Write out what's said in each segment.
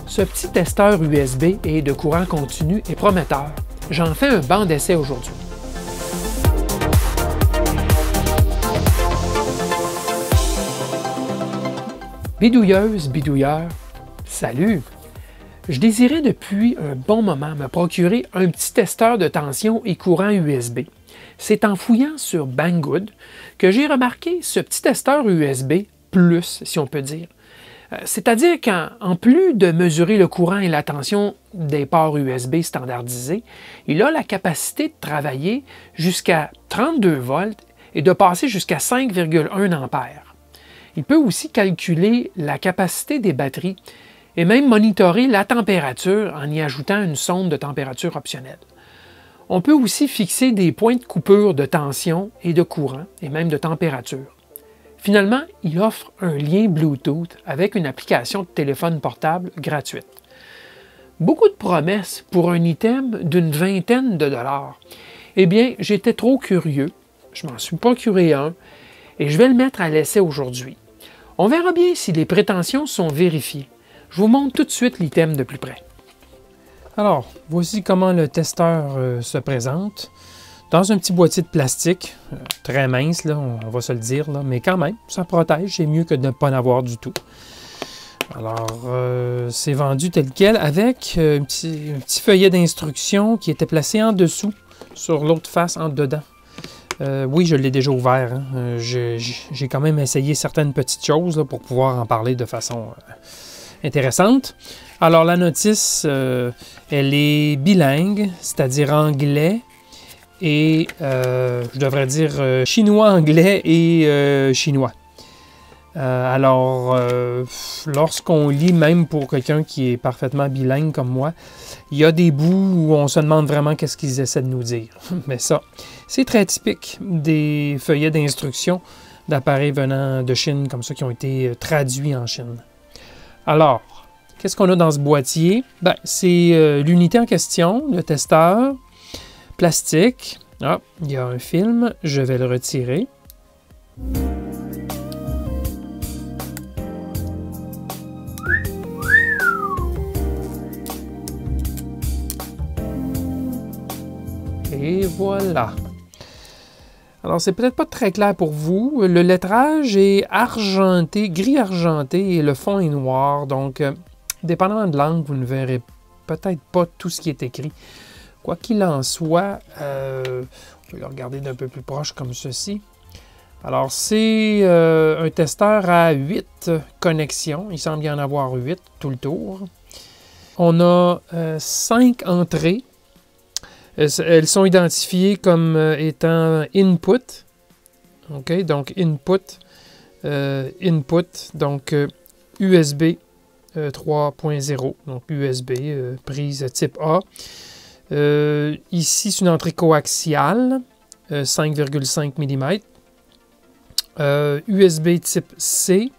Ce petit testeur USB et de courant continu est prometteur. J'en fais un banc d'essai aujourd'hui. Bidouilleuse, bidouilleur, salut! Je désirais depuis un bon moment me procurer un petit testeur de tension et courant USB. C'est en fouillant sur Banggood que j'ai remarqué ce petit testeur USB plus, si on peut dire. C'est-à-dire qu'en plus de mesurer le courant et la tension des ports USB standardisés, il a la capacité de travailler jusqu'à 32 volts et de passer jusqu'à 5,1 ampères. Il peut aussi calculer la capacité des batteries et même monitorer la température en y ajoutant une sonde de température optionnelle. On peut aussi fixer des points de coupure de tension et de courant et même de température. Finalement, il offre un lien Bluetooth avec une application de téléphone portable gratuite. Beaucoup de promesses pour un item d'une vingtaine de dollars. Eh bien, j'étais trop curieux, je m'en suis procuré un et je vais le mettre à l'essai aujourd'hui. On verra bien si les prétentions sont vérifiées. Je vous montre tout de suite l'item de plus près. Alors, voici comment le testeur se présente. Dans un petit boîtier de plastique, très mince, là, on va se le dire, là, mais quand même, ça protège, c'est mieux que de ne pas en avoir du tout. Alors, c'est vendu tel quel avec un petit feuillet d'instruction qui était placé en dessous, sur l'autre face, en dedans. Oui, je l'ai déjà ouvert. Hein. J'ai quand même essayé certaines petites choses là, pour pouvoir en parler de façon intéressante. Alors, la notice, elle est bilingue, c'est-à-dire anglais, et je devrais dire chinois-anglais et chinois. Alors, lorsqu'on lit, même pour quelqu'un qui est parfaitement bilingue comme moi, il y a des bouts où on se demande vraiment qu'est-ce qu'ils essaient de nous dire. Mais ça, c'est très typique des feuillets d'instruction d'appareils venant de Chine, comme ça, qui ont été traduits en Chine. Alors, qu'est-ce qu'on a dans ce boîtier? Ben, c'est l'unité en question, le testeur, plastique. Ah, il y a un film, je vais le retirer. Et voilà. Alors, c'est peut-être pas très clair pour vous. Le lettrage est argenté, gris argenté, et le fond est noir. Donc, dépendamment de l'angle, vous ne verrez peut-être pas tout ce qui est écrit. Quoi qu'il en soit, on peut le regarder d'un peu plus proche comme ceci. Alors, c'est un testeur à 8 connexions. Il semble y en avoir 8 tout le tour. On a 5 entrées. Elles sont identifiées comme étant input. OK, donc input, donc USB 3.0, donc USB, prise type A. Ici, c'est une entrée coaxiale, 5,5 mm. USB type C.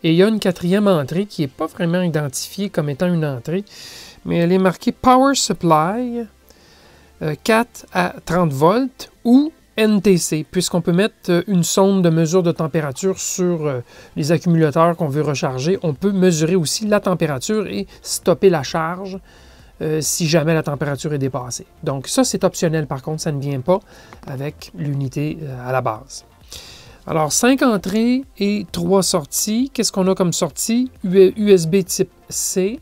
Et il y a une quatrième entrée qui n'est pas vraiment identifiée comme étant une entrée, mais elle est marquée Power Supply 4 à 30 volts ou NTC, puisqu'on peut mettre une sonde de mesure de température sur les accumulateurs qu'on veut recharger. On peut mesurer aussi la température et stopper la charge si jamais la température est dépassée. Donc ça, c'est optionnel par contre, ça ne vient pas avec l'unité à la base. Alors, 5 entrées et 3 sorties. Qu'est-ce qu'on a comme sortie? USB type C.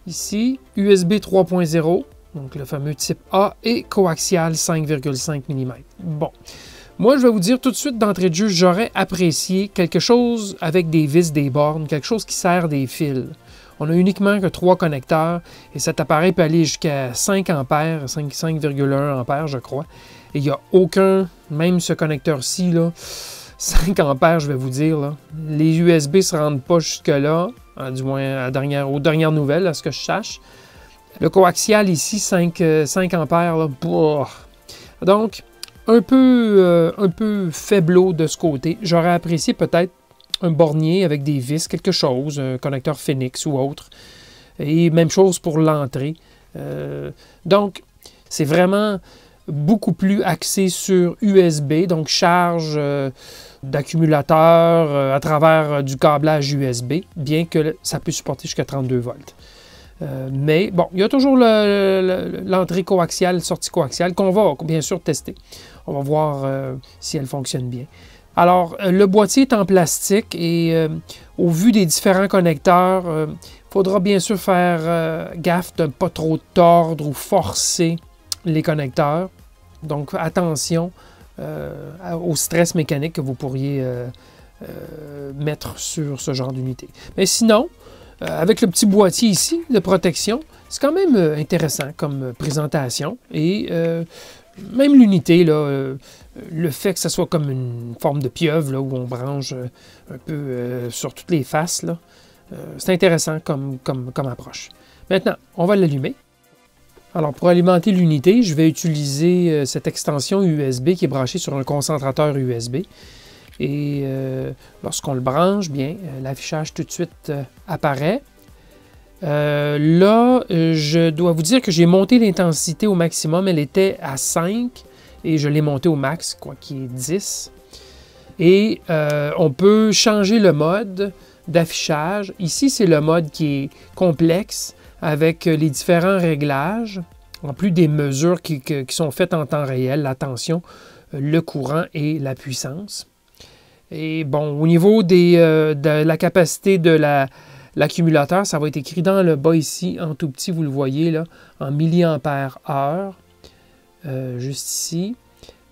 Ici, USB 3.0. Donc, le fameux type A et coaxial 5,5 mm. Bon. Moi, je vais vous dire tout de suite d'entrée de jeu, j'aurais apprécié quelque chose avec des vis, des bornes, quelque chose qui sert des fils. On n'a uniquement que 3 connecteurs et cet appareil peut aller jusqu'à 5 ampères, 5,1 ampères, je crois. Et il n'y a aucun, même ce connecteur-ci, 5 ampères, je vais vous dire, là, les USB ne se rendent pas jusque-là, du moins aux dernières nouvelles, à ce que je sache. Le coaxial ici, 5 ampères, là, donc un peu faibleau de ce côté. J'aurais apprécié peut-être un bornier avec des vis, quelque chose, un connecteur Phoenix ou autre. Et même chose pour l'entrée. Donc, c'est vraiment beaucoup plus axé sur USB, donc charge d'accumulateur à travers du câblage USB, bien que ça peut supporter jusqu'à 32 volts. Mais bon, il y a toujours l'entrée coaxiale, sortie coaxiale qu'on va bien sûr tester. On va voir si elle fonctionne bien. Alors, le boîtier est en plastique et au vu des différents connecteurs, il faudra bien sûr faire gaffe de ne pas trop tordre ou forcer les connecteurs. Donc, attention au stress mécanique que vous pourriez mettre sur ce genre d'unité. Mais sinon, avec le petit boîtier ici de protection, c'est quand même intéressant comme présentation. Et même l'unité, le fait que ce soit comme une forme de pieuvre là, où on branche un peu sur toutes les faces, c'est intéressant comme approche. Maintenant, on va l'allumer. Alors, pour alimenter l'unité, je vais utiliser cette extension USB qui est branchée sur un concentrateur USB. Et lorsqu'on le branche, bien, l'affichage tout de suite apparaît. Là, je dois vous dire que j'ai monté l'intensité au maximum. Elle était à 5 et je l'ai montée au max, quoi qu'il est 10. Et on peut changer le mode d'affichage. Ici, c'est le mode qui est complexe avec les différents réglages, en plus des mesures qui sont faites en temps réel, la tension, le courant et la puissance. Et bon, au niveau de la capacité de l'accumulateur, ça va être écrit dans le bas ici, en tout petit, vous le voyez, là, en milliampères-heure, juste ici.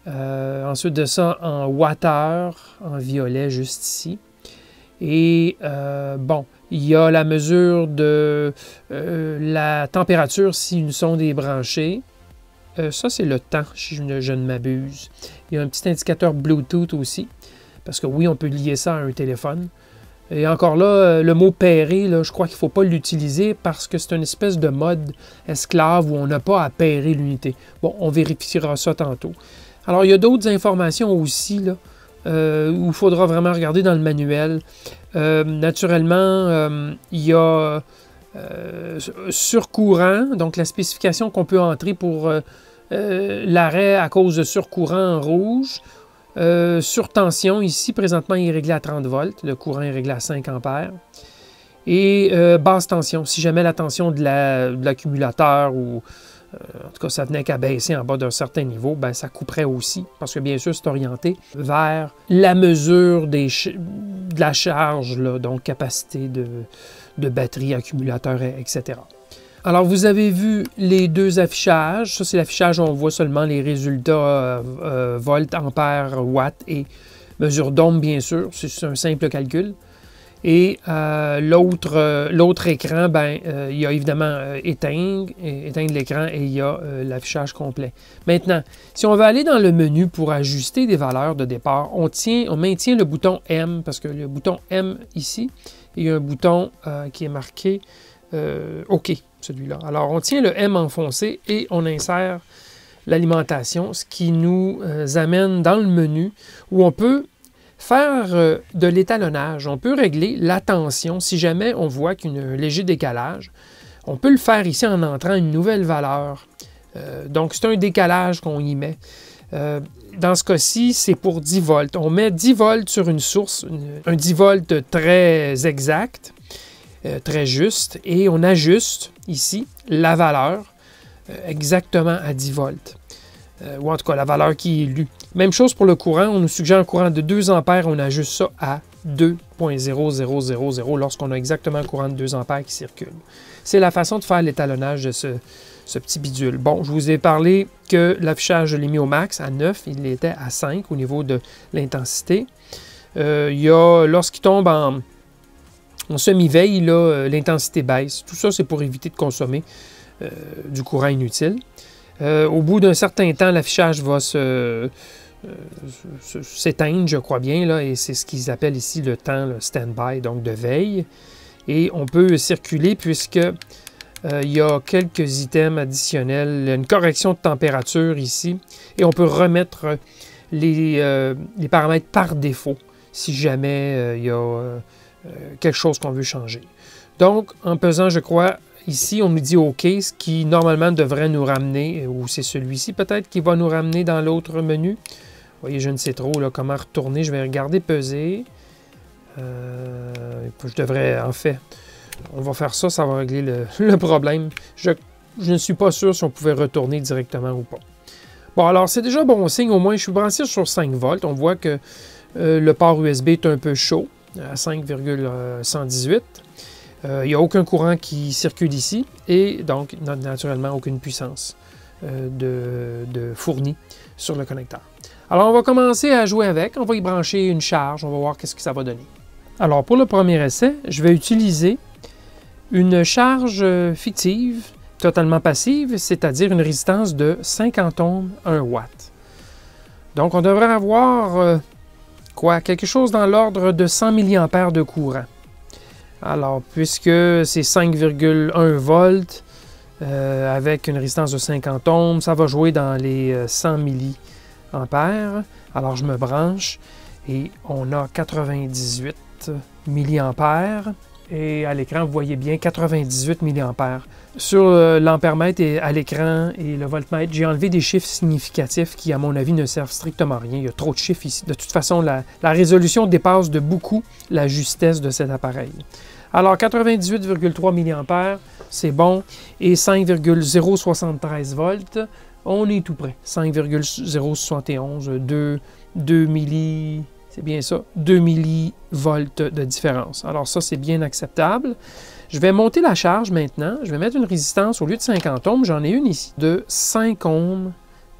Ensuite de ça, en wattheure, en violet, juste ici. Et bon, il y a la mesure de la température si une sonde est branchée. Ça, c'est le temps, si je ne m'abuse. Il y a un petit indicateur Bluetooth aussi. Parce que oui, on peut lier ça à un téléphone. Et encore là, le mot « pairer », je crois qu'il ne faut pas l'utiliser parce que c'est une espèce de mode esclave où on n'a pas à pairer l'unité. Bon, on vérifiera ça tantôt. Alors, il y a d'autres informations aussi là, où il faudra vraiment regarder dans le manuel. Naturellement, il y a surcourant, donc la spécification qu'on peut entrer pour l'arrêt à cause de surcourant en rouge. Surtension, ici, présentement, il est réglé à 30 volts. Le courant est réglé à 5 ampères. Et basse tension, si jamais la tension de l'accumulateur ou en tout cas, ça venait qu'à baisser en bas d'un certain niveau, ben, ça couperait aussi. Parce que bien sûr, c'est orienté vers la mesure de la charge, là, donc capacité de batterie, accumulateur, etc. Alors, vous avez vu les deux affichages. Ça, c'est l'affichage où on voit seulement les résultats volts, ampères, watts et mesure d'ohm, bien sûr. C'est un simple calcul. Et l'autre écran, ben, il y a évidemment éteindre l'écran et il y a l'affichage complet. Maintenant, si on veut aller dans le menu pour ajuster des valeurs de départ, on maintient le bouton M, parce que le bouton M ici, il y a un bouton qui est marqué OK, celui-là. Alors, on tient le M enfoncé et on insère l'alimentation, ce qui nous amène dans le menu où on peut faire de l'étalonnage. On peut régler la tension si jamais on voit qu'il y a un léger décalage. On peut le faire ici en entrant une nouvelle valeur. Donc, c'est un décalage qu'on y met. Dans ce cas-ci, c'est pour 10 volts. On met 10 volts sur une source, un 10 volts très exact, très juste, et on ajuste ici la valeur exactement à 10 volts. Ou en tout cas, la valeur qui est lue. Même chose pour le courant, on nous suggère un courant de 2 ampères, on ajuste ça à 2.0000 lorsqu'on a exactement un courant de 2 ampères qui circule. C'est la façon de faire l'étalonnage de ce petit bidule. Bon, je vous ai parlé que l'affichage, je l'ai mis au max à 9, il était à 5 au niveau de l'intensité. Lorsqu'il tombe en semi-veille, l'intensité baisse. Tout ça, c'est pour éviter de consommer du courant inutile. Au bout d'un certain temps, l'affichage va s'éteindre, je crois bien, là, et c'est ce qu'ils appellent ici le temps le stand-by, donc de veille. Et on peut circuler puisque il y a quelques items additionnels, une correction de température ici, et on peut remettre les paramètres par défaut si jamais il y a quelque chose qu'on veut changer. Donc, en pesant, je crois, ici, on nous dit OK, ce qui normalement devrait nous ramener, ou c'est celui-ci peut-être qui va nous ramener dans l'autre menu. Vous voyez, je ne sais trop là, comment retourner. Je vais regarder peser. Je devrais, en fait, on va faire ça, ça va régler le problème. Je ne suis pas sûr si on pouvait retourner directement ou pas. Bon, alors c'est déjà bon signe, au moins je suis branché sur 5 volts. On voit que le port USB est un peu chaud, à 5,118. Il n'y a aucun courant qui circule ici et donc naturellement aucune puissance de fournie sur le connecteur. Alors on va commencer à jouer avec, on va y brancher une charge, on va voir qu'est-ce que ça va donner. Alors pour le premier essai, je vais utiliser une charge fictive, totalement passive, c'est-à-dire une résistance de 50 ohms, 1 watt. Donc on devrait avoir quelque chose dans l'ordre de 100 mA de courant. Alors, puisque c'est 5,1 volts avec une résistance de 50 ohms, ça va jouer dans les 100 mA. Alors, je me branche et on a 98 mA. Et à l'écran, vous voyez bien 98 mA. Sur l'ampèremètre et à l'écran et le voltmètre, j'ai enlevé des chiffres significatifs qui, à mon avis, ne servent strictement à rien. Il y a trop de chiffres ici. De toute façon, la résolution dépasse de beaucoup la justesse de cet appareil. Alors, 98,3 mA, c'est bon. Et 5,073 volts, on est tout près. 5,071, 2 milli... C'est bien ça, 2 millivolts de différence. Alors ça, c'est bien acceptable. Je vais monter la charge maintenant. Je vais mettre une résistance, au lieu de 50 ohms, j'en ai une ici, de 5 ohms,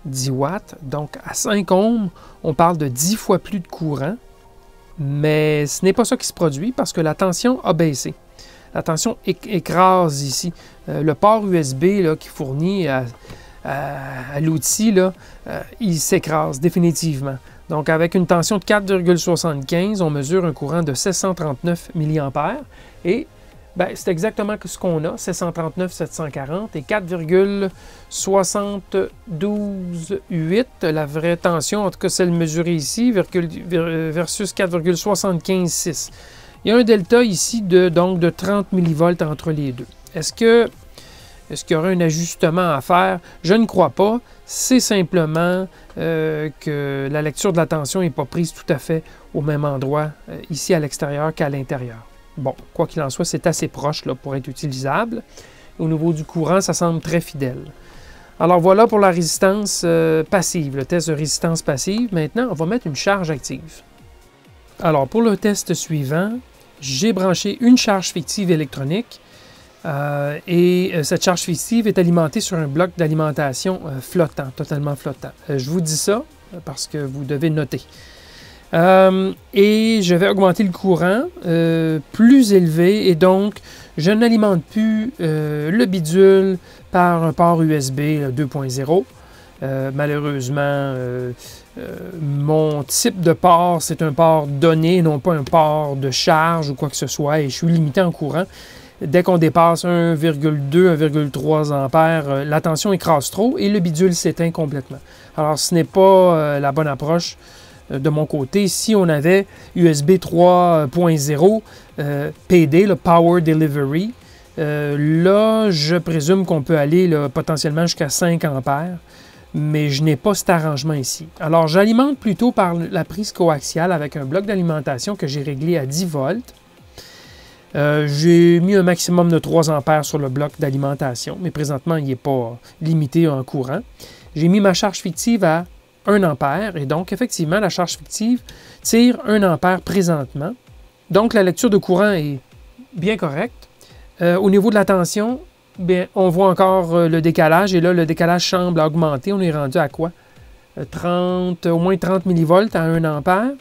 10 watts. Donc, à 5 ohms, on parle de 10 fois plus de courant. Mais ce n'est pas ça qui se produit parce que la tension a baissé. La tension écrase ici. Le port USB là, qui fournit à l'outil, il s'écrase définitivement. Donc, avec une tension de 4,75, on mesure un courant de 739 mA. Et c'est exactement ce qu'on a, 739 740 et 4,728. La vraie tension, en tout cas celle mesurée ici, versus 4,756. Il y a un delta ici de 30 millivolts entre les deux. Est-ce qu'il y aura un ajustement à faire? Je ne crois pas. C'est simplement que la lecture de la tension n'est pas prise tout à fait au même endroit ici à l'extérieur qu'à l'intérieur. Bon, quoi qu'il en soit, c'est assez proche là, pour être utilisable. Au niveau du courant, ça semble très fidèle. Alors voilà pour la résistance passive, le test de résistance passive. Maintenant, on va mettre une charge active. Alors pour le test suivant, j'ai branché une charge fictive électronique. Cette charge fictive est alimentée sur un bloc d'alimentation flottant, totalement flottant. Je vous dis ça parce que vous devez noter. Et je vais augmenter le courant plus élevé et donc je n'alimente plus le bidule par un port USB 2.0. Malheureusement, mon type de port, c'est un port donné, non pas un port de charge ou quoi que ce soit, et je suis limité en courant. Dès qu'on dépasse 1,2, 1,3 ampères, la tension écrase trop et le bidule s'éteint complètement. Alors, ce n'est pas la bonne approche de mon côté. Si on avait USB 3.0 PD, le Power Delivery, là, je présume qu'on peut aller là, potentiellement jusqu'à 5 ampères, mais je n'ai pas cet arrangement ici. Alors, j'alimente plutôt par la prise coaxiale avec un bloc d'alimentation que j'ai réglé à 10 volts. J'ai mis un maximum de 3 ampères sur le bloc d'alimentation, mais présentement, il n'est pas limité en courant. J'ai mis ma charge fictive à 1 ampère, et donc, effectivement, la charge fictive tire 1 ampère présentement. Donc, la lecture de courant est bien correcte. Au niveau de la tension, bien, on voit encore le décalage, et là, le décalage semble augmenter. On est rendu à quoi? Au moins 30 millivolts à 1 ampère.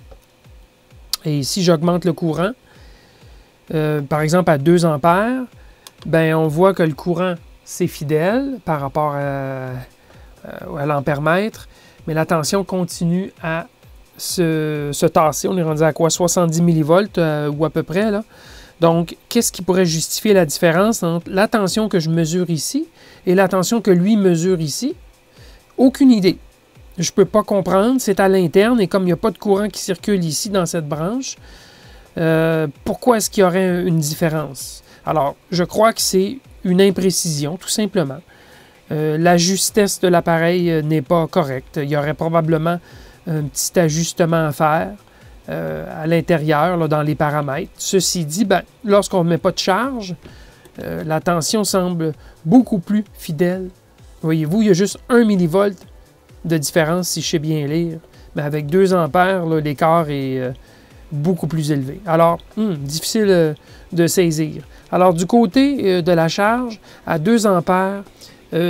Et si j'augmente le courant, par exemple à 2 ampères, ben, on voit que le courant, c'est fidèle par rapport à l'ampèremètre, mais la tension continue à se tasser. On est rendu à quoi? 70 millivolts ou à peu près, là. Donc, qu'est-ce qui pourrait justifier la différence entre la tension que je mesure ici et la tension que lui mesure ici? Aucune idée. Je ne peux pas comprendre. C'est à l'interne et comme il n'y a pas de courant qui circule ici dans cette branche, pourquoi est-ce qu'il y aurait une différence? Alors, je crois que c'est une imprécision, tout simplement. La justesse de l'appareil n'est pas correcte. Il y aurait probablement un petit ajustement à faire à l'intérieur, dans les paramètres. Ceci dit, lorsqu'on ne met pas de charge, la tension semble beaucoup plus fidèle. Voyez-vous, il y a juste 1 millivolt de différence, si je sais bien lire. Mais avec 2 ampères, l'écart est beaucoup plus élevé. Alors, difficile de saisir. Alors, du côté de la charge, à 2 ampères,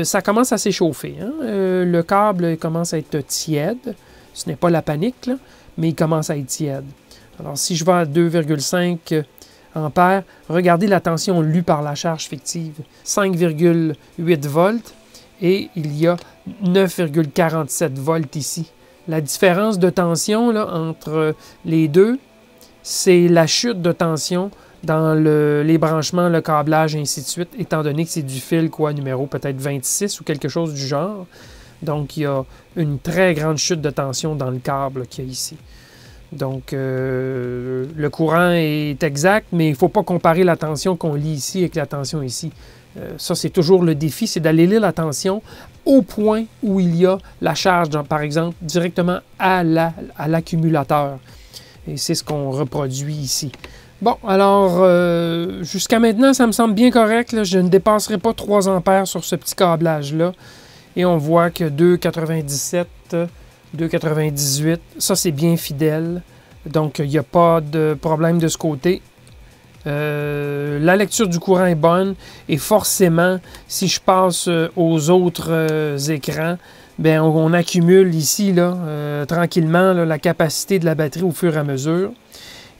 ça commence à s'échauffer. Le câble commence à être tiède. Ce n'est pas la panique, là, mais il commence à être tiède. Alors, si je vais à 2,5 ampères, regardez la tension lue par la charge fictive. 5,8 volts et il y a 9,47 volts ici. La différence de tension là, entre les deux, c'est la chute de tension dans les branchements, le câblage, et ainsi de suite, étant donné que c'est du fil, numéro peut-être 26 ou quelque chose du genre. Donc, il y a une très grande chute de tension dans le câble qu'il y a ici. Donc, le courant est exact, mais il ne faut pas comparer la tension qu'on lit ici avec la tension ici. Ça, c'est toujours le défi, c'est d'aller lire la tension au point où il y a la charge, par exemple, directement à l'accumulateur. Et c'est ce qu'on reproduit ici. Bon, alors, jusqu'à maintenant, ça me semble bien correct. Là. Je ne dépasserai pas 3 ampères sur ce petit câblage-là. Et on voit que 2,97, 2,98, ça c'est bien fidèle. Donc, il n'y a pas de problème de ce côté. La lecture du courant est bonne. Et forcément, si je passe aux autres écrans, bien, on accumule ici, là, tranquillement, là, la capacité de la batterie au fur et à mesure.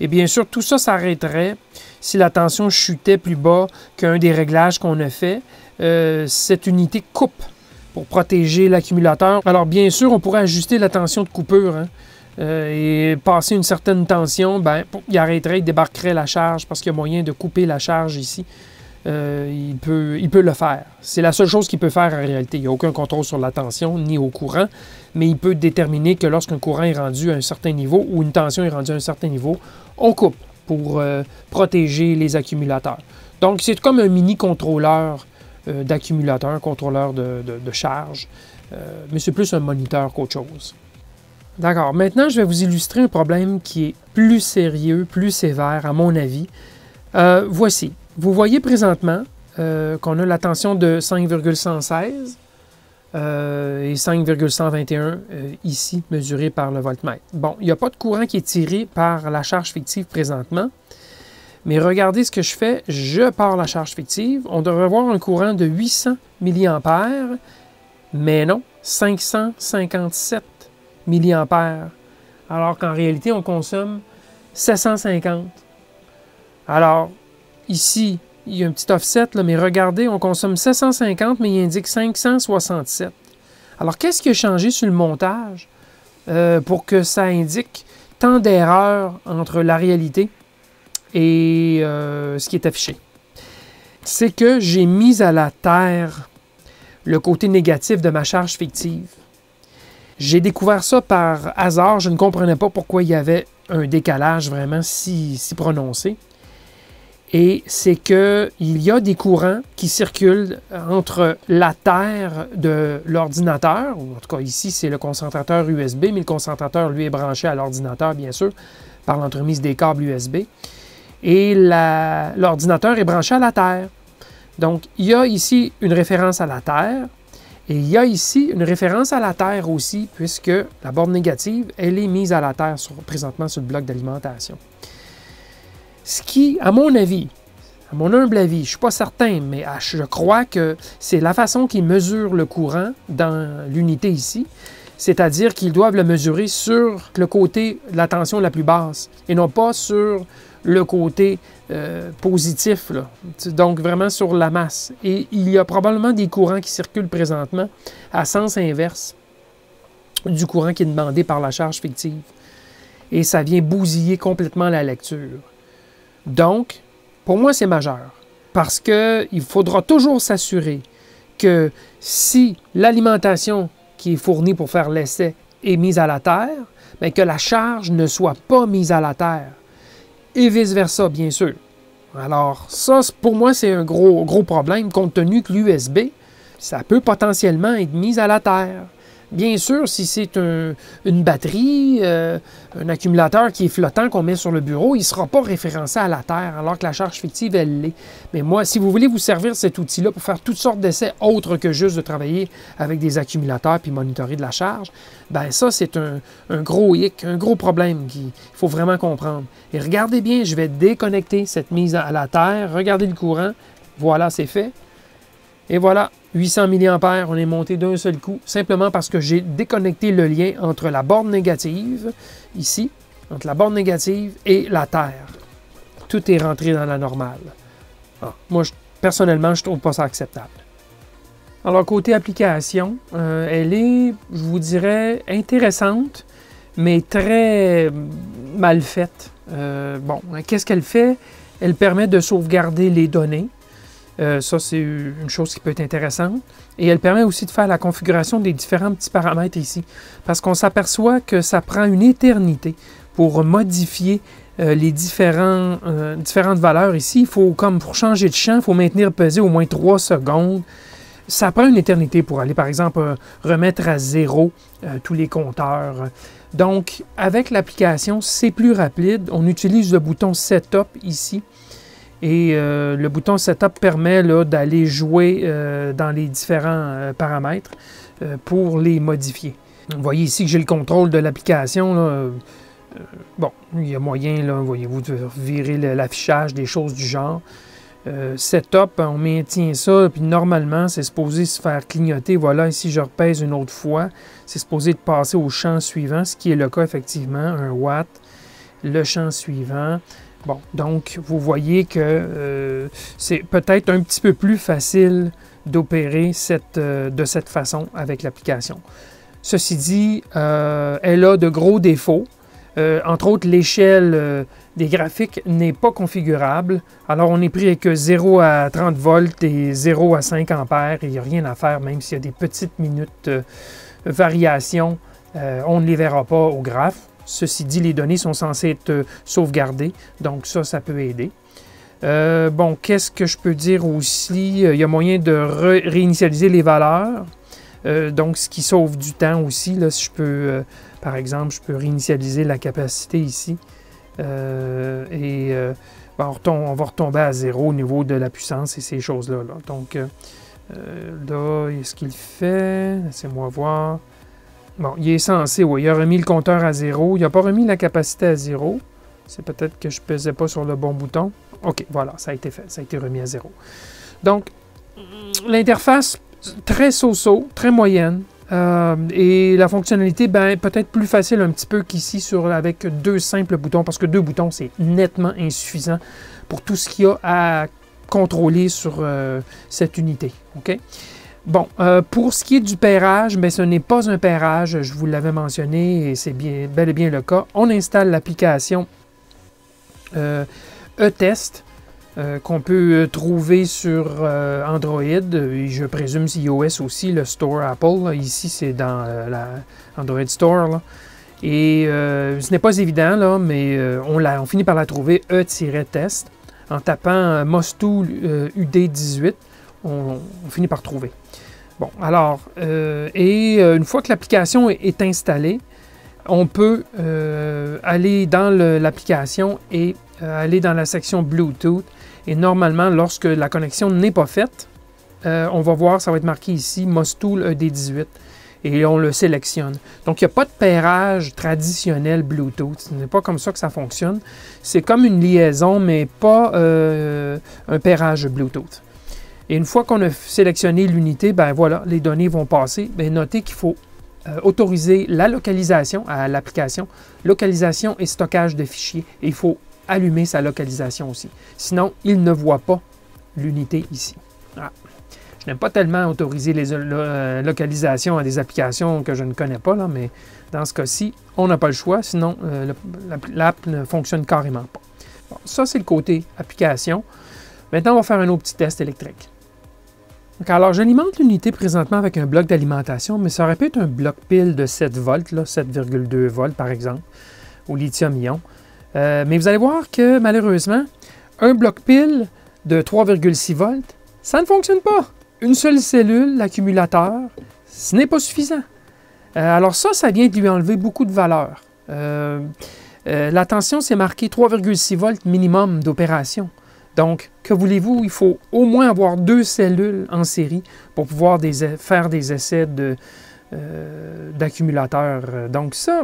Et bien sûr, tout ça s'arrêterait si la tension chutait plus bas qu'un des réglages qu'on a fait. Cette unité coupe pour protéger l'accumulateur. Alors, bien sûr, on pourrait ajuster la tension de coupure et passer une certaine tension, il arrêterait, il débarquerait la charge parce qu'il y a moyen de couper la charge ici. Il peut le faire. C'est la seule chose qu'il peut faire en réalité. Il n'y a aucun contrôle sur la tension ni au courant, mais il peut déterminer que lorsqu'un courant est rendu à un certain niveau ou une tension est rendue à un certain niveau, on coupe pour protéger les accumulateurs. Donc, c'est comme un mini-contrôleur d'accumulateur, un contrôleur de charge, mais c'est plus un moniteur qu'autre chose. D'accord. Maintenant, je vais vous illustrer un problème qui est plus sérieux, plus sévère, à mon avis. Voici. Vous voyez présentement qu'on a la tension de 5,116 et 5,121 ici, mesurée par le voltmètre. Bon, il n'y a pas de courant qui est tiré par la charge fictive présentement, mais regardez ce que je fais. Je pars la charge fictive. On devrait avoir un courant de 800 mA, mais non, 557 mA, alors qu'en réalité, on consomme 750. Alors, ici, il y a un petit offset, là, mais regardez, on consomme 750, mais il indique 567. Alors, qu'est-ce qui a changé sur le montage pour que ça indique tant d'erreurs entre la réalité et ce qui est affiché? C'est que j'ai mis à la terre le côté négatif de ma charge fictive. J'ai découvert ça par hasard. Je ne comprenais pas pourquoi il y avait un décalage vraiment si prononcé. Et c'est qu'il y a des courants qui circulent entre la terre de l'ordinateur, ou en tout cas ici c'est le concentrateur USB, mais le concentrateur lui est branché à l'ordinateur bien sûr, par l'entremise des câbles USB, et l'ordinateur est branché à la terre. Donc il y a ici une référence à la terre, et il y a ici une référence à la terre aussi, puisque la borne négative, elle est mise à la terre présentement sur le bloc d'alimentation. Ce qui, à mon avis, à mon humble avis, je ne suis pas certain, mais je crois que c'est la façon qu'ils mesurent le courant dans l'unité ici, c'est-à-dire qu'ils doivent le mesurer sur le côté de la tension la plus basse et non pas sur le côté positif, là. Donc vraiment sur la masse. Et il y a probablement des courants qui circulent présentement à sens inverse du courant qui est demandé par la charge fictive. Et ça vient bousiller complètement la lecture. Donc, pour moi, c'est majeur. Parce qu'il faudra toujours s'assurer que si l'alimentation qui est fournie pour faire l'essai est mise à la terre, bien que la charge ne soit pas mise à la terre. Et vice-versa, bien sûr. Alors ça, pour moi, c'est un gros problème, compte tenu que l'USB, ça peut potentiellement être mis à la terre. Bien sûr, si c'est une batterie, un accumulateur qui est flottant qu'on met sur le bureau, il ne sera pas référencé à la terre, alors que la charge fictive, elle l'est. Mais moi, si vous voulez vous servir de cet outil-là pour faire toutes sortes d'essais autres que juste de travailler avec des accumulateurs puis monitorer de la charge, bien ça, c'est un gros hic, un gros problème qu'il faut vraiment comprendre. Et regardez bien, je vais déconnecter cette mise à la terre, regardez le courant, voilà, c'est fait. Et voilà, 800 mA, on est monté d'un seul coup, simplement parce que j'ai déconnecté le lien entre la borne négative, ici, entre la borne négative et la terre. Tout est rentré dans la normale. Ah, moi, personnellement, je ne trouve pas ça acceptable. Alors, côté application, elle est, je vous dirais, intéressante, mais très mal faite. Bon, qu'est-ce qu'elle fait? Elle permet de sauvegarder les données. Ça, c'est une chose qui peut être intéressante. Et elle permet aussi de faire la configuration des différents petits paramètres ici. Parce qu'on s'aperçoit que ça prend une éternité pour modifier les différentes valeurs ici. Il faut, comme pour changer de champ, il faut maintenir pesé au moins 3 secondes. Ça prend une éternité pour aller, par exemple, remettre à 0 tous les compteurs. Donc, avec l'application, c'est plus rapide. On utilise le bouton Setup ici. Et le bouton Setup permet d'aller jouer dans les différents paramètres pour les modifier. Vous voyez ici que j'ai le contrôle de l'application. Bon, il y a moyen, là, voyez-vous, de virer l'affichage, des choses du genre. Setup, on maintient ça, puis normalement, c'est supposé se faire clignoter. Voilà, ici, je repèse une autre fois. C'est supposé de passer au champ suivant, ce qui est le cas, effectivement, 1 watt. Le champ suivant. Bon, donc, vous voyez que c'est peut-être un petit peu plus facile d'opérer de cette façon avec l'application. Ceci dit, elle a de gros défauts. Entre autres, l'échelle des graphiques n'est pas configurable. Alors, on est pris avec 0 à 30 volts et 0 à 5 ampères. Il n'y a rien à faire, même s'il y a des petites minutes variations. On ne les verra pas au graphe. Ceci dit, les données sont censées être sauvegardées, donc ça peut aider. Bon, qu'est-ce que je peux dire aussi? Il y a moyen de réinitialiser les valeurs, donc ce qui sauve du temps aussi. Là, si je peux, par exemple, je peux réinitialiser la capacité ici. On va retomber à 0 au niveau de la puissance et ces choses-là. Là. Donc, là, est-ce qu'il fait? Laissez-moi voir. Bon, il est censé, oui, il a remis le compteur à 0. Il n'a pas remis la capacité à 0. C'est peut-être que je ne pesais pas sur le bon bouton. OK, voilà, ça a été fait. Ça a été remis à 0. Donc, l'interface, très so-so, très moyenne. Et la fonctionnalité, ben, peut-être plus facile un petit peu qu'ici avec 2 simples boutons, parce que 2 boutons, c'est nettement insuffisant pour tout ce qu'il y a à contrôler sur cette unité. OK? Bon, pour ce qui est du pairage, bien, ce n'est pas un pairage, je vous l'avais mentionné et c'est bel et bien le cas. On installe l'application e-test qu'on peut trouver sur Android et je présume iOS aussi, le Store Apple. Là. Ici, c'est dans la Android Store. Là. Et ce n'est pas évident, là, mais on finit par la trouver e-test. En tapant Mostool UD18, on finit par trouver. Bon, alors, une fois que l'application est installée, on peut aller dans l'application et aller dans la section Bluetooth. Et normalement, lorsque la connexion n'est pas faite, on va voir, ça va être marqué ici, Mostool ED18. Et on le sélectionne. Donc, il n'y a pas de pairage traditionnel Bluetooth. Ce n'est pas comme ça que ça fonctionne. C'est comme une liaison, mais pas un pairage Bluetooth. Et une fois qu'on a sélectionné l'unité, ben voilà, les données vont passer. Bien, notez qu'il faut autoriser la localisation à l'application, localisation et stockage de fichiers. Et il faut allumer sa localisation aussi. Sinon, il ne voit pas l'unité ici. Ah. Je n'aime pas tellement autoriser les localisations à des applications que je ne connais pas, là, mais dans ce cas-ci, on n'a pas le choix, sinon l'app ne fonctionne carrément pas. Bon, ça, c'est le côté application. Maintenant, on va faire un autre petit test électrique. Donc, alors, j'alimente l'unité présentement avec un bloc d'alimentation, mais ça aurait pu être un bloc pile de 7 volts, 7,2 volts par exemple, au lithium-ion. Mais vous allez voir que malheureusement, un bloc pile de 3,6 volts, ça ne fonctionne pas. Une seule cellule, l'accumulateur, ce n'est pas suffisant. Alors ça vient de lui enlever beaucoup de valeur. La tension, c'est marqué 3,6 volts minimum d'opération. Donc, que voulez-vous? Il faut au moins avoir 2 cellules en série pour pouvoir faire des essais d'accumulateurs. Donc ça,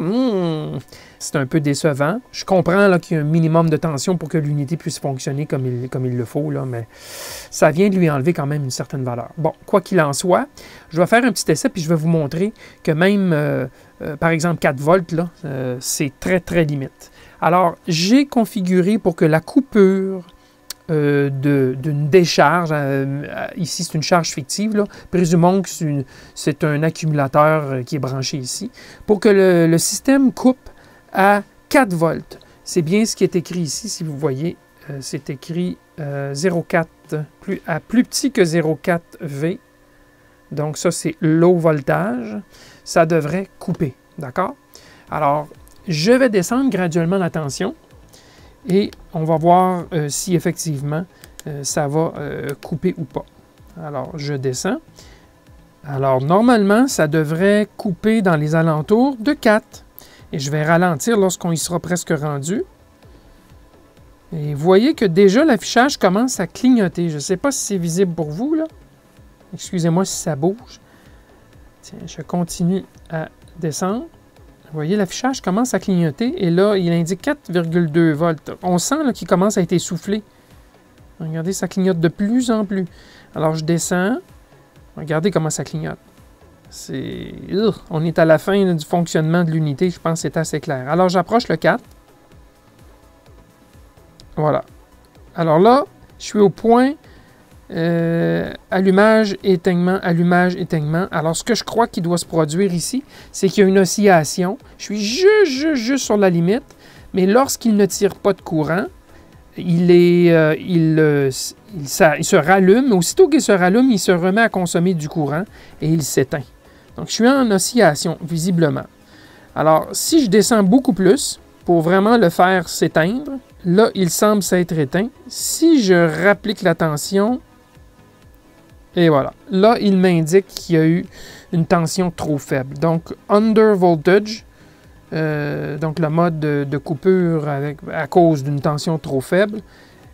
c'est un peu décevant. Je comprends qu'il y a un minimum de tension pour que l'unité puisse fonctionner comme il le faut, là, mais ça vient de lui enlever quand même une certaine valeur. Bon, quoi qu'il en soit, je vais faire un petit essai puis je vais vous montrer que même, par exemple, 4 volts, là, c'est très, très limite. Alors, j'ai configuré pour que la coupure d'une décharge, ici c'est une charge fictive, là. Présumons que c'est un accumulateur qui est branché ici, pour que le système coupe à 4 volts. C'est bien ce qui est écrit ici, si vous voyez, c'est écrit 0,4, à plus petit que 0,4 V, donc ça c'est low voltage, ça devrait couper, d'accord? Alors, je vais descendre graduellement la tension, et on va voir si effectivement ça va couper ou pas. Alors, je descends. Alors, normalement, ça devrait couper dans les alentours de 4. Et je vais ralentir lorsqu'on y sera presque rendu. Et vous voyez que déjà, l'affichage commence à clignoter. Je ne sais pas si c'est visible pour vous, là. Excusez-moi si ça bouge. Tiens, je continue à descendre. Vous voyez, l'affichage commence à clignoter et là, il indique 4,2 volts. On sent qu'il commence à être essoufflé. Regardez, ça clignote de plus en plus. Alors, je descends. Regardez comment ça clignote. On est à la fin là, du fonctionnement de l'unité. Je pense que c'est assez clair. Alors, j'approche le 4. Voilà. Alors là, je suis au point allumage, éteignement, allumage, éteignement. Alors, ce que je crois qu'il doit se produire ici, c'est qu'il y a une oscillation. Je suis juste sur la limite, mais lorsqu'il ne tire pas de courant, il se rallume. Aussitôt qu'il se rallume, il se remet à consommer du courant et il s'éteint. Donc, je suis en oscillation, visiblement. Alors, si je descends beaucoup plus pour vraiment le faire s'éteindre, là, il semble s'être éteint. Si je rapplique la tension, et voilà. Là, il m'indique qu'il y a eu une tension trop faible. Donc, under voltage, donc le mode de coupure à cause d'une tension trop faible,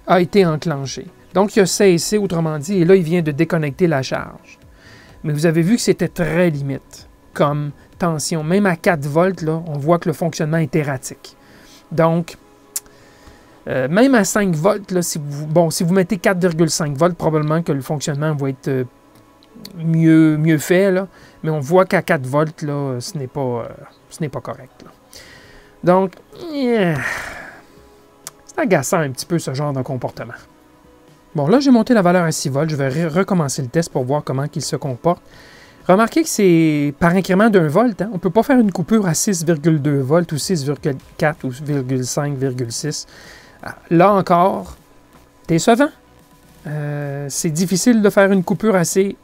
a été enclenché. Donc, il a cessé, autrement dit, et là, il vient de déconnecter la charge. Mais vous avez vu que c'était très limite comme tension. Même à 4 volts, là, on voit que le fonctionnement est erratique. Donc, même à 5 volts, là, si vous mettez 4,5 volts, probablement que le fonctionnement va être mieux fait, là, mais on voit qu'à 4 volts, là, ce n'est pas correct. Là. Donc, c'est agaçant un petit peu ce genre de comportement. Bon, là, j'ai monté la valeur à 6 volts. Je vais recommencer le test pour voir comment il se comporte. Remarquez que c'est par incrément d'1 volt. Hein? On ne peut pas faire une coupure à 6,2 volts ou 6,4 ou 5,6. Là encore, décevant. C'est difficile de faire une coupure assez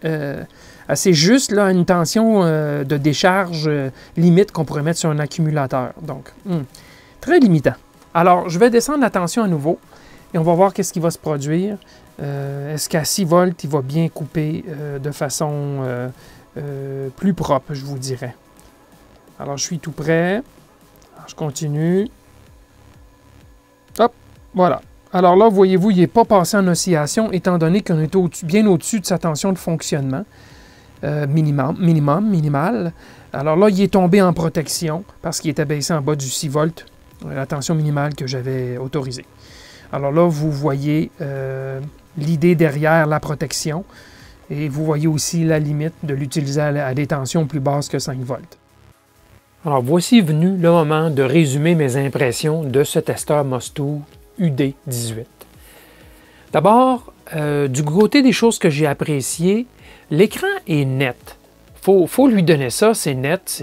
juste, là, à une tension de décharge limite qu'on pourrait mettre sur un accumulateur. Donc, très limitant. Alors, je vais descendre la tension à nouveau et on va voir qu'est-ce qui va se produire. Est-ce qu'à 6 volts, il va bien couper de façon plus propre, je vous dirais. Alors, je suis tout prêt. Alors, je continue. Hop, voilà. Alors là, voyez-vous, il n'est pas passé en oscillation, étant donné qu'on est bien au-dessus de sa tension de fonctionnement minimal. Alors là, il est tombé en protection parce qu'il était baissé en bas du 6 volts, la tension minimale que j'avais autorisée. Alors là, vous voyez l'idée derrière la protection et vous voyez aussi la limite de l'utiliser à des tensions plus basses que 5 volts. Alors, voici venu le moment de résumer mes impressions de ce testeur Mostu UD18. D'abord, du côté des choses que j'ai appréciées, l'écran est net. Faut lui donner ça, c'est net,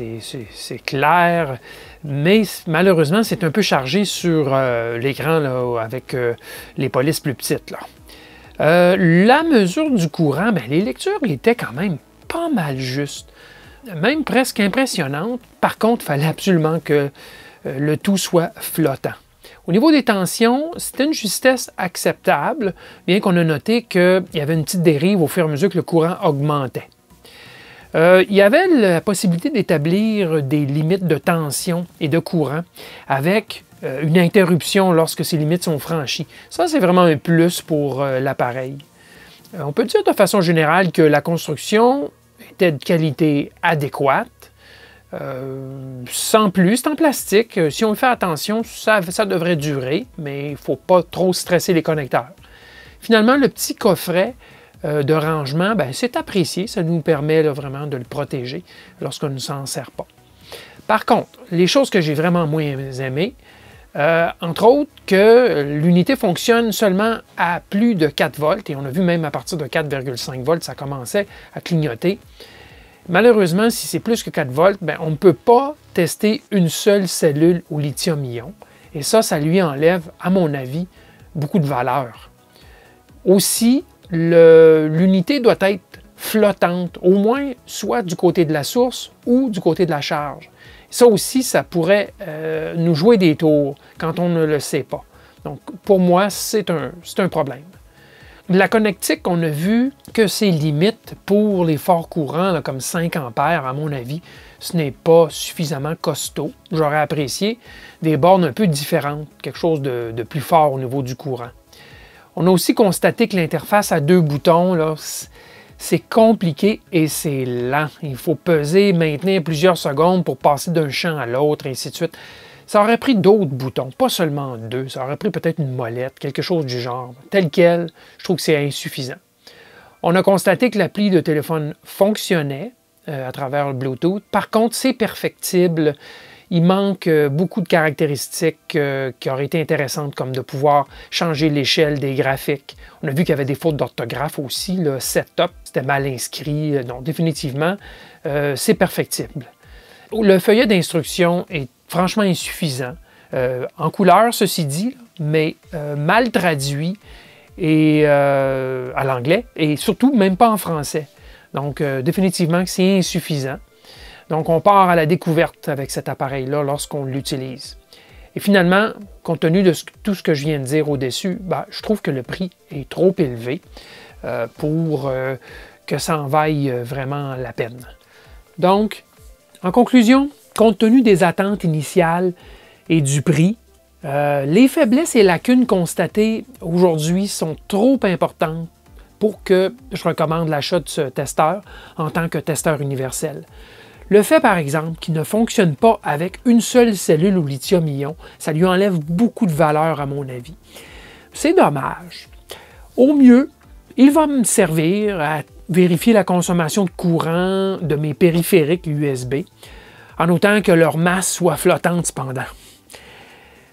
c'est clair, mais malheureusement, c'est un peu chargé sur l'écran avec les polices plus petites. Là. La mesure du courant, bien, les lectures étaient quand même pas mal justes, même presque impressionnantes. Par contre, il fallait absolument que le tout soit flottant. Au niveau des tensions, c'était une justesse acceptable, bien qu'on a noté qu'il y avait une petite dérive au fur et à mesure que le courant augmentait. Il y avait la possibilité d'établir des limites de tension et de courant avec une interruption lorsque ces limites sont franchies. Ça, c'est vraiment un plus pour l'appareil. On peut dire de façon générale que la construction était de qualité adéquate, sans plus, c'est en plastique. Si on fait attention, ça devrait durer, mais il ne faut pas trop stresser les connecteurs. Finalement, le petit coffret de rangement, c'est apprécié. Ça nous permet là, vraiment de le protéger lorsqu'on ne s'en sert pas. Par contre, les choses que j'ai vraiment moins aimées, entre autres que l'unité fonctionne seulement à plus de 4 volts, et on a vu même à partir de 4,5 volts, ça commençait à clignoter. Malheureusement, si c'est plus que 4 volts, on ne peut pas tester une seule cellule au lithium-ion, et ça lui enlève, à mon avis, beaucoup de valeur. Aussi, l'unité doit être flottante, au moins soit du côté de la source ou du côté de la charge. Ça aussi, ça pourrait nous jouer des tours quand on ne le sait pas. Donc, pour moi, c'est un problème. La connectique, on a vu que ses limites pour les forts courants, là, comme 5 ampères, à mon avis, ce n'est pas suffisamment costaud. J'aurais apprécié des bornes un peu différentes, quelque chose de plus fort au niveau du courant. On a aussi constaté que l'interface à 2 boutons, là, c'est compliqué et c'est lent. Il faut peser, maintenir plusieurs secondes pour passer d'un champ à l'autre, et ainsi de suite. Ça aurait pris d'autres boutons, pas seulement 2. Ça aurait pris peut-être une molette, quelque chose du genre. Tel quel, je trouve que c'est insuffisant. On a constaté que l'appli de téléphone fonctionnait à travers le Bluetooth. Par contre, c'est perfectible. Il manque beaucoup de caractéristiques qui auraient été intéressantes, comme de pouvoir changer l'échelle des graphiques. On a vu qu'il y avait des fautes d'orthographe aussi. Le setup, c'était mal inscrit. Donc, définitivement, c'est perfectible. Le feuillet d'instruction est franchement insuffisant. En couleur, ceci dit, mais mal traduit et, à l'anglais, et surtout même pas en français. Donc, définitivement, c'est insuffisant. Donc, on part à la découverte avec cet appareil-là lorsqu'on l'utilise. Et finalement, compte tenu de tout ce que je viens de dire au-dessus, je trouve que le prix est trop élevé pour que ça en vaille vraiment la peine. Donc, en conclusion, compte tenu des attentes initiales et du prix, les faiblesses et lacunes constatées aujourd'hui sont trop importantes pour que je recommande l'achat de ce testeur en tant que testeur universel. Le fait, par exemple, qu'il ne fonctionne pas avec une seule cellule au lithium-ion, ça lui enlève beaucoup de valeur, à mon avis. C'est dommage. Au mieux, il va me servir à vérifier la consommation de courant de mes périphériques USB, en autant que leur masse soit flottante cependant.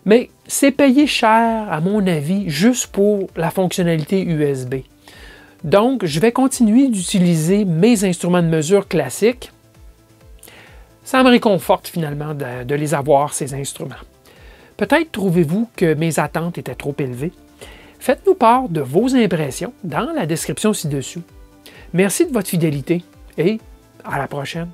Mais c'est payé cher, à mon avis, juste pour la fonctionnalité USB. Donc, je vais continuer d'utiliser mes instruments de mesure classiques. Ça me réconforte finalement de les avoir, ces instruments. Peut-être trouvez-vous que mes attentes étaient trop élevées. Faites-nous part de vos impressions dans la description ci-dessous. Merci de votre fidélité et à la prochaine.